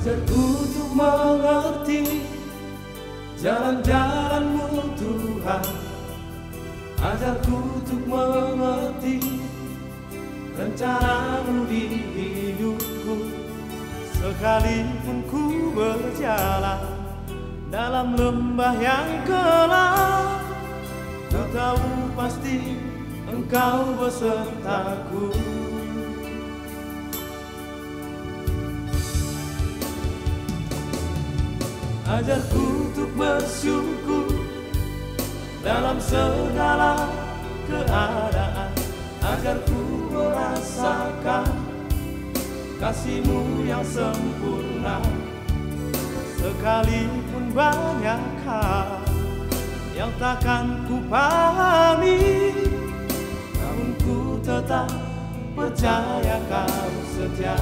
Ajarku untuk mengerti jalan-jalan-Mu Tuhan. Ajarku untuk mengerti rencana-Mu di hidupku. Sekalipun ku berjalan dalam lembah yang gelap, ku tahu pasti Engkau besertaku. Ajarku untuk bersyukur dalam segala keadaan. Ajarku merasakan kasih-Mu yang sempurna. Sekalipun banyak hal yang takkan ku pahami, namun ku tetap percaya Kau setia.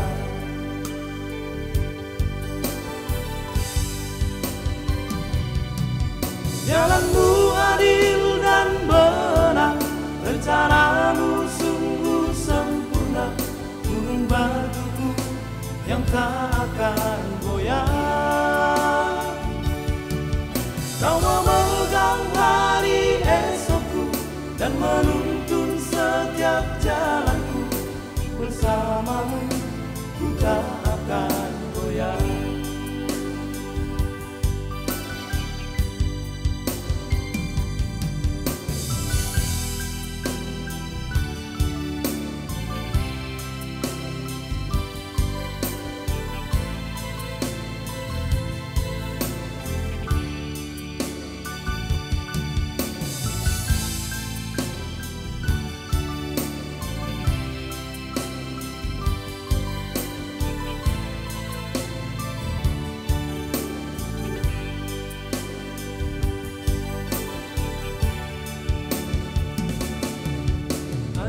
Jalan-Mu adil dan benar, rencana-Mu sungguh sempurna. Gunung batuku yang tak akan goyah. Kau memegang hari esokku dan menuntun setiap jalanku. Bersama-Mu ku tak akan goyah.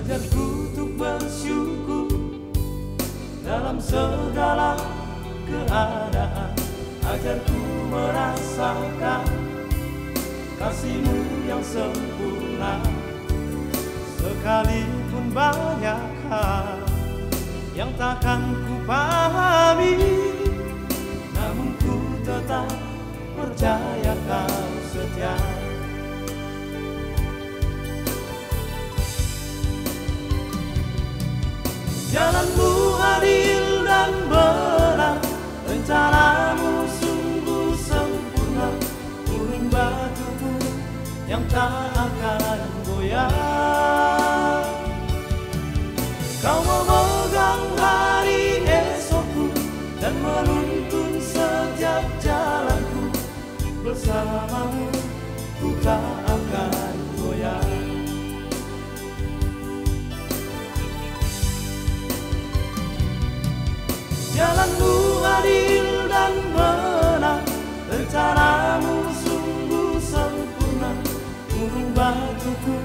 Ajarku untuk bersyukur dalam segala keadaan. Ajarku merasakan kasih-Mu yang sempurna. Sekalipun banyak hal yang takkan ku pahami, namun ku tetap percaya Kau setia. Jalan-Mu adil dan benar, rencana-Mu sungguh sempurna. Gunung batuku yang tak akan goyah. Kau memegang hari esokku dan menuntun setiap jalanku. Bersama-Mu ku tak akan goyah. Jalan-Mu adil dan benar, rencana-Mu sungguh sempurna. Gunung batuku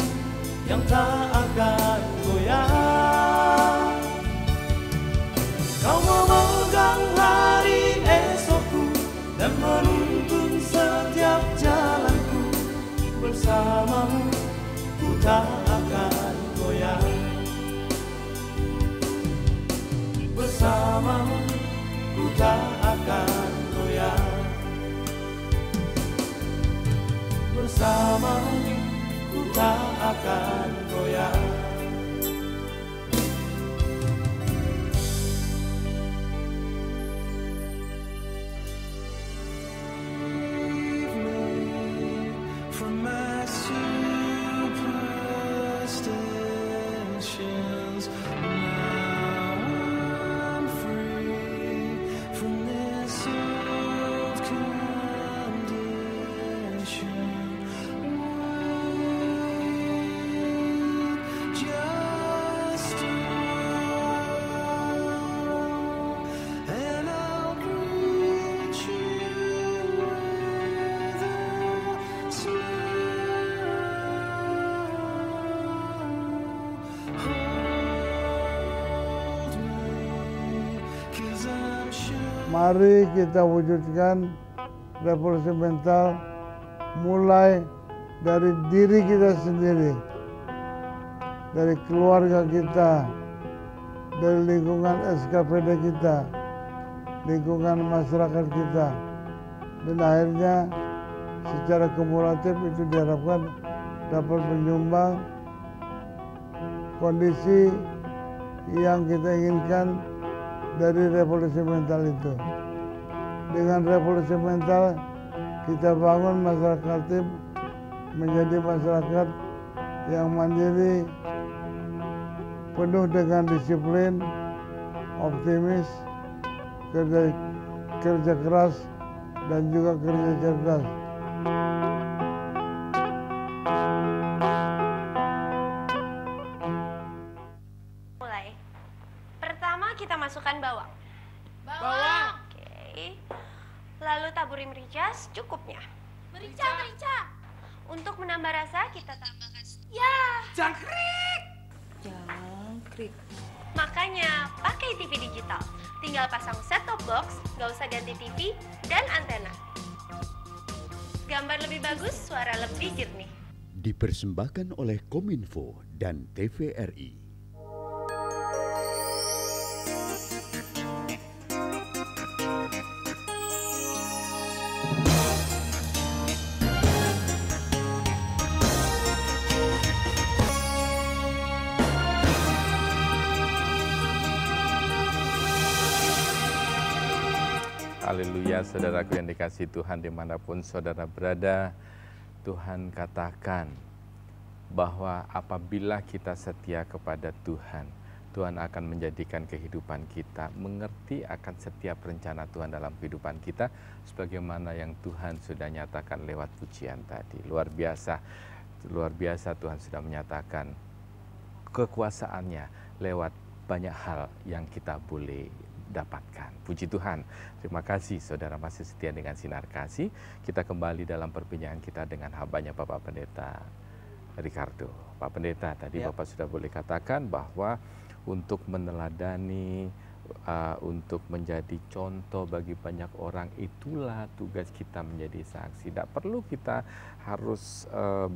yang tak akan goyah. Kau memegang hari esokku dan menuntun setiap jalanku. Bersama-Mu ku tak akan goyah. Bersama-Mu ku tak akan goyah. Bersama-Mu ku tak akan goyah. Mari kita wujudkan revolusi mental mulai dari diri kita sendiri, dari keluarga kita, dari lingkungan SKPD kita, lingkungan masyarakat kita. Dan akhirnya secara kumulatif itu diharapkan dapat menyumbang kondisi yang kita inginkan dari revolusi mental itu. Dengan revolusi mental kita bangun masyarakat aktif menjadi masyarakat yang mandiri, penuh dengan disiplin, optimis, kerja keras, dan juga kerja cerdas. Mulai. Pertama kita masukkan bawang. Bawang. Oke. Lalu taburi merica secukupnya. Merica. Untuk menambah rasa kita tambahkan Jangkrik. Makanya pakai TV digital. Tinggal pasang set-top box, nggak usah ganti TV dan antena. Gambar lebih bagus, suara lebih jernih. Dipersembahkan oleh Kominfo dan TVRI. Haleluya, saudaraku yang dikasihi Tuhan dimanapun saudara berada. Tuhan katakan bahwa apabila kita setia kepada Tuhan, Tuhan akan menjadikan kehidupan kita mengerti akan setiap rencana Tuhan dalam kehidupan kita, sebagaimana yang Tuhan sudah nyatakan lewat pujian tadi. Luar biasa Tuhan sudah menyatakan kekuasaannya lewat banyak hal yang kita boleh dapatkan. Puji Tuhan. Terima kasih saudara masih setia dengan Sinar Kasih. Kita kembali dalam perbincangan kita dengan hambanya Bapak Pendeta Ricardo. Pak Pendeta, tadi Bapak sudah boleh katakan bahwa untuk meneladani, untuk menjadi contoh bagi banyak orang, itulah tugas kita menjadi saksi. Tidak perlu kita harus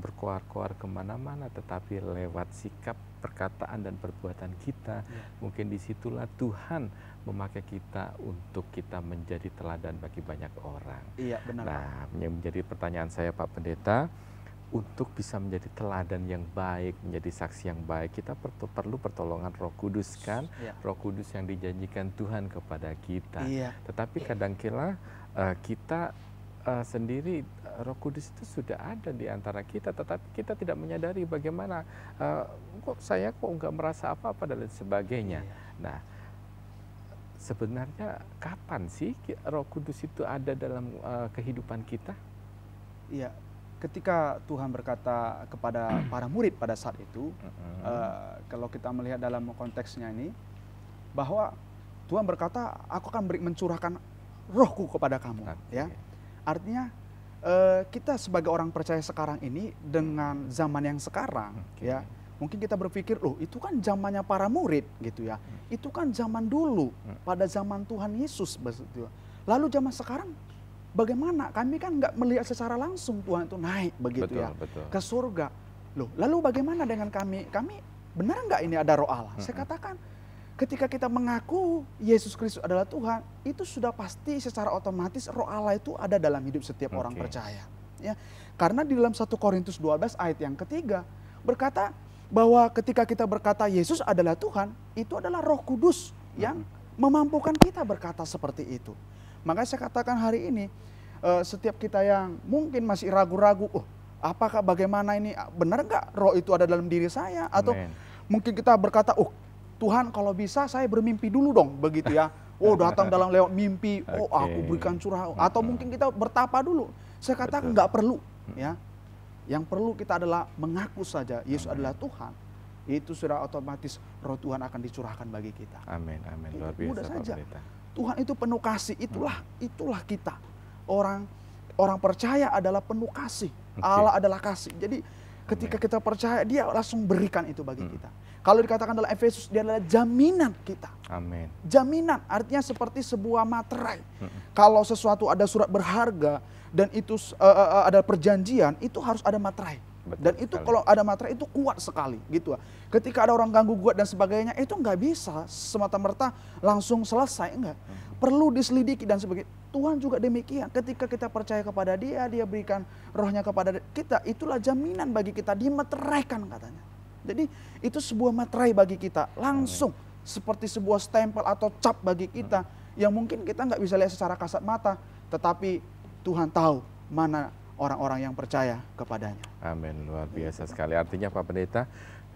berkoar-koar kemana-mana, tetapi lewat sikap, perkataan, dan perbuatan kita, mungkin disitulah Tuhan memakai kita untuk kita menjadi teladan bagi banyak orang. Iya, benar. Nah, yang menjadi pertanyaan saya Pak Pendeta, untuk bisa menjadi teladan yang baik, menjadi saksi yang baik, kita perlu pertolongan Roh Kudus kan? Roh Kudus yang dijanjikan Tuhan kepada kita. Tetapi kadangkala kita sendiri, Roh Kudus itu sudah ada di antara kita, tetapi kita tidak menyadari bagaimana kok saya nggak merasa apa-apa dan sebagainya. Nah, sebenarnya kapan sih Roh Kudus itu ada dalam kehidupan kita? Iya, ketika Tuhan berkata kepada para murid pada saat itu, kalau kita melihat dalam konteksnya ini, bahwa Tuhan berkata, aku akan mencurahkan rohku kepada kamu. Ya, artinya kita sebagai orang percaya sekarang ini dengan zaman yang sekarang, ya, mungkin kita berpikir, loh itu kan zamannya para murid gitu ya. Itu kan zaman dulu, pada zaman Tuhan Yesus. Lalu zaman sekarang bagaimana? Kami kan nggak melihat secara langsung Tuhan itu naik begitu ke surga. Loh, lalu bagaimana dengan kami? Kami benar nggak ini ada Roh Allah? Saya katakan, ketika kita mengaku Yesus Kristus adalah Tuhan, itu sudah pasti secara otomatis Roh Allah itu ada dalam hidup setiap orang percaya. Ya, karena di dalam 1 Korintus 12 ayat yang ketiga berkata bahwa ketika kita berkata Yesus adalah Tuhan, itu adalah Roh Kudus yang memampukan kita berkata seperti itu. Makanya saya katakan hari ini, setiap kita yang mungkin masih ragu-ragu, apakah bagaimana ini, benar nggak Roh itu ada dalam diri saya? Atau mungkin kita berkata, Tuhan kalau bisa saya bermimpi dulu dong, begitu ya. Datang dalam lewat mimpi, aku berikan curah. Atau mungkin kita bertapa dulu. Saya katakan nggak perlu, ya. Yang perlu kita adalah mengaku saja Yesus adalah Tuhan. Itu sudah otomatis Roh Tuhan akan dicurahkan bagi kita. Amin, amin. Luar biasa, mudah saja. Pendeta. Tuhan itu penuh kasih, itulah kita. Orang percaya adalah penuh kasih. Allah adalah kasih. Jadi ketika kita percaya, Dia langsung berikan itu bagi kita. Kalau dikatakan dalam Efesus, Dia adalah jaminan kita. Amin. Jaminan artinya seperti sebuah materai. Kalau sesuatu ada surat berharga dan itu ada perjanjian, itu harus ada materai. Betul Dan itu sekali. kalau ada materai itu kuat sekali gitu. Ketika ada orang ganggu gugat dan sebagainya itu nggak bisa semata-merta langsung selesai, enggak. Perlu diselidiki dan sebagainya. Tuhan juga demikian. Ketika kita percaya kepada Dia, Dia berikan rohnya kepada kita, itulah jaminan bagi kita, dimeteraikan katanya. Jadi itu sebuah materai bagi kita, langsung seperti sebuah stempel atau cap bagi kita yang mungkin kita nggak bisa lihat secara kasat mata, tetapi Tuhan tahu mana orang-orang yang percaya kepadanya. Amin, luar biasa sekali. Artinya Pak Pendeta,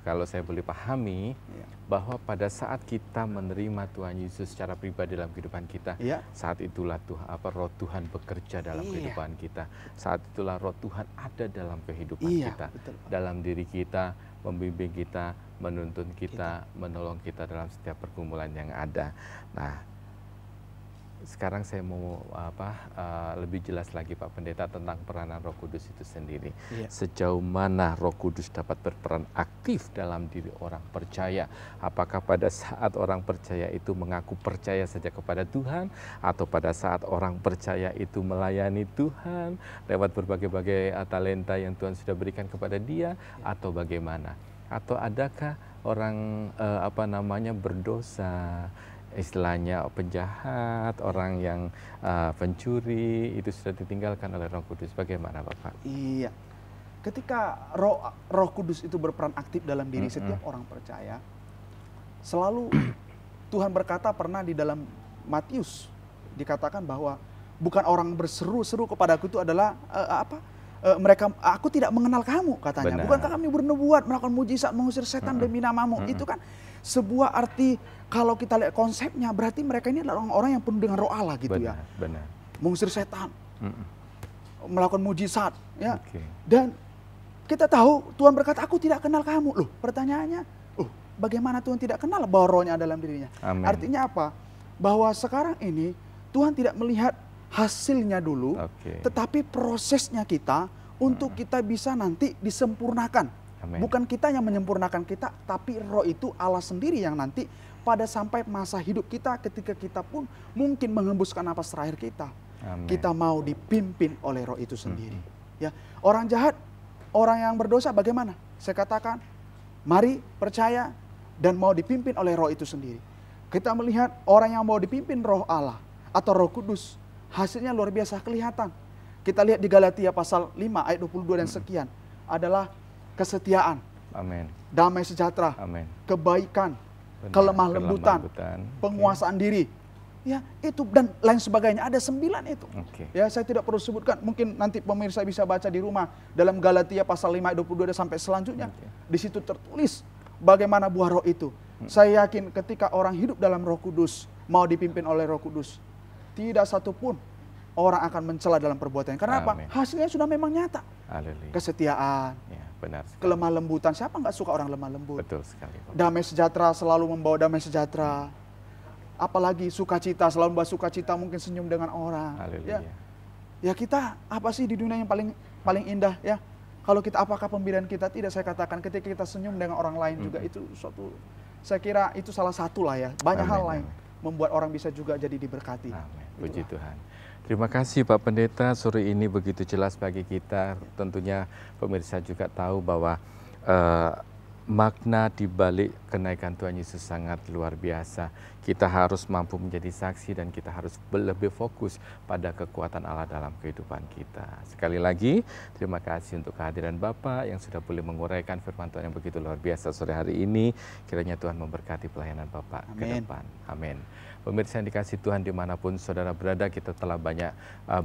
kalau saya boleh pahami, Ya. bahwa pada saat kita menerima Tuhan Yesus secara pribadi dalam kehidupan kita, Ya. saat itulah roh Tuhan bekerja dalam Iya. kehidupan kita. Saat itulah roh Tuhan ada dalam kehidupan Iya, kita, betul, Pak. dalam diri kita, membimbing kita, menuntun kita, menolong kita dalam setiap pergumulan yang ada. Nah, sekarang saya mau lebih jelas lagi Pak Pendeta tentang peranan Roh Kudus itu sendiri. Iya. Sejauh mana Roh Kudus dapat berperan aktif dalam diri orang percaya? Apakah pada saat orang percaya itu mengaku percaya saja kepada Tuhan, atau pada saat orang percaya itu melayani Tuhan lewat berbagai-bagai talenta yang Tuhan sudah berikan kepada dia, atau bagaimana? Atau adakah orang berdosa, istilahnya penjahat, orang yang pencuri, itu sudah ditinggalkan oleh Roh Kudus? Bagaimana Bapak? Iya. Ketika Roh Kudus itu berperan aktif dalam diri setiap orang percaya, selalu Tuhan berkata, pernah di dalam Matius dikatakan bahwa bukan orang berseru-seru kepadaku itu adalah aku tidak mengenal kamu katanya. Benar. Bukankah kami bernubuat, melakukan mujizat, mengusir setan demi namamu? Itu kan sebuah arti, kalau kita lihat konsepnya, berarti mereka ini adalah orang-orang yang penuh dengan roh Allah gitu ya. Benar. Mengusir setan, melakukan mujizat ya. Oke. Dan kita tahu Tuhan berkata, aku tidak kenal kamu. Loh, pertanyaannya, bagaimana Tuhan tidak kenal bahwa rohnya dalam dirinya? Amin. Artinya apa? Bahwa sekarang ini Tuhan tidak melihat hasilnya dulu, Oke. tetapi prosesnya kita untuk kita bisa nanti disempurnakan. Amin. Bukan kita yang menyempurnakan kita, tapi roh itu Allah sendiri yang nanti pada sampai masa hidup kita, ketika kita pun mungkin menghembuskan napas terakhir kita, Amin. kita mau dipimpin oleh roh itu sendiri. Ya, orang jahat, orang yang berdosa bagaimana? Saya katakan, mari percaya dan mau dipimpin oleh roh itu sendiri. Kita melihat orang yang mau dipimpin roh Allah atau Roh Kudus, hasilnya luar biasa kelihatan. Kita lihat di Galatia pasal 5 ayat 22 dan sekian, adalah kesetiaan, Amin. damai sejahtera, Amin. kebaikan, Benar. kelemah lembutan, Oke. penguasaan diri. Ya, itu dan lain sebagainya, ada 9 itu. Oke. Ya, saya tidak perlu sebutkan, mungkin nanti pemirsa bisa baca di rumah dalam Galatia pasal 5 ayat 22 sampai selanjutnya. Oke. Di situ tertulis bagaimana buah roh itu. Saya yakin ketika orang hidup dalam Roh Kudus, mau dipimpin oleh Roh Kudus, tidak satupun orang akan mencela dalam perbuatannya. Karena apa? Amin. Hasilnya sudah memang nyata. Haleluya. Kesetiaan, Ya, benar sekali. kelemah lembutan. Siapa nggak suka orang lemah lembut? Betul sekali Bapak. Damai sejahtera, selalu membawa damai sejahtera. Apalagi sukacita, selalu membawa sukacita, mungkin senyum dengan orang. Haleluya. Ya kita apa sih di dunia yang paling indah ya? Kalau kita, apakah pemberian kita? Tidak, saya katakan ketika kita senyum dengan orang lain juga itu suatu, saya kira itu salah satu lah ya. Banyak Amin, hal lain amin. membuat orang bisa juga jadi diberkati. Amin. Puji Itulah. Tuhan. Terima kasih Pak Pendeta, sore ini begitu jelas bagi kita. Tentunya pemirsa juga tahu bahwa makna di balik kenaikan Tuhan Yesus sangat luar biasa. Kita harus mampu menjadi saksi dan kita harus lebih fokus pada kekuatan Allah dalam kehidupan kita. Sekali lagi, terima kasih untuk kehadiran Bapak yang sudah boleh menguraikan firman Tuhan yang begitu luar biasa sore hari ini. Kiranya Tuhan memberkati pelayanan Bapak ke Amin. depan. Amin. Pemirsa yang dikasih Tuhan dimanapun saudara berada, kita telah banyak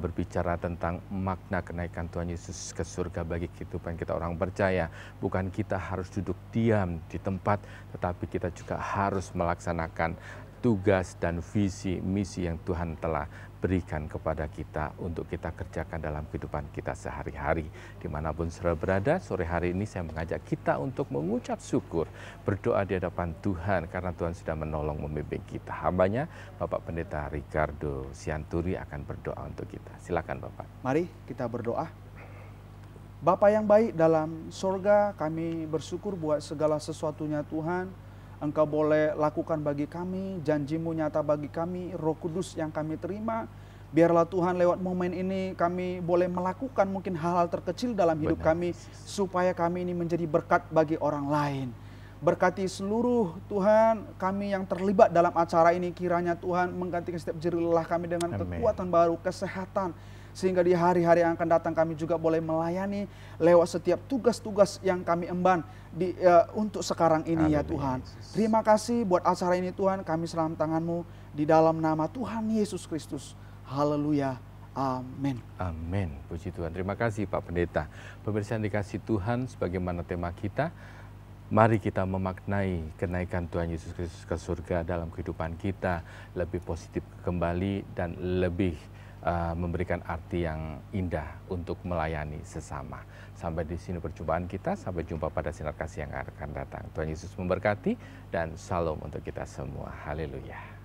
berbicara tentang makna kenaikan Tuhan Yesus ke surga bagi kehidupan kita orang percaya. Bukan kita harus duduk diam di tempat, tetapi kita juga harus melaksanakan tugas dan visi misi yang Tuhan telah berikan kepada kita untuk kita kerjakan dalam kehidupan kita sehari-hari. Dimanapun saudara berada, sore hari ini saya mengajak kita untuk mengucap syukur, berdoa di hadapan Tuhan karena Tuhan sudah menolong membimbing kita. Hambanya Bapak Pendeta Ricardo Sianturi akan berdoa untuk kita. Silakan Bapak. Mari kita berdoa. Bapa yang baik dalam sorga, kami bersyukur buat segala sesuatunya Tuhan. Engkau boleh lakukan bagi kami, janjimu nyata bagi kami, Roh Kudus yang kami terima Biarlah Tuhan lewat momen ini kami boleh melakukan mungkin hal-hal terkecil dalam hidup Benar, kami, Yesus. supaya kami ini menjadi berkat bagi orang lain. Berkati seluruh Tuhan kami yang terlibat dalam acara ini, kiranya Tuhan menggantikan setiap jerih lelah kami dengan Amin. kekuatan baru, kesehatan, sehingga di hari-hari yang akan datang kami juga boleh melayani lewat setiap tugas-tugas yang kami emban untuk sekarang ini ya Haleluya, Tuhan. Yesus. Terima kasih buat acara ini Tuhan, kami selamat tangan-Mu di dalam nama Tuhan Yesus Kristus. Haleluya. Amin. Amin. Puji Tuhan. Terima kasih Pak Pendeta. Pemirsa yang dikasih Tuhan, sebagaimana tema kita, mari kita memaknai kenaikan Tuhan Yesus Kristus ke surga dalam kehidupan kita lebih positif kembali dan lebih memberikan arti yang indah untuk melayani sesama. Sampai di sini perjumpaan kita, sampai jumpa pada sinar kasih yang akan datang. Tuhan Yesus memberkati dan shalom untuk kita semua. Haleluya.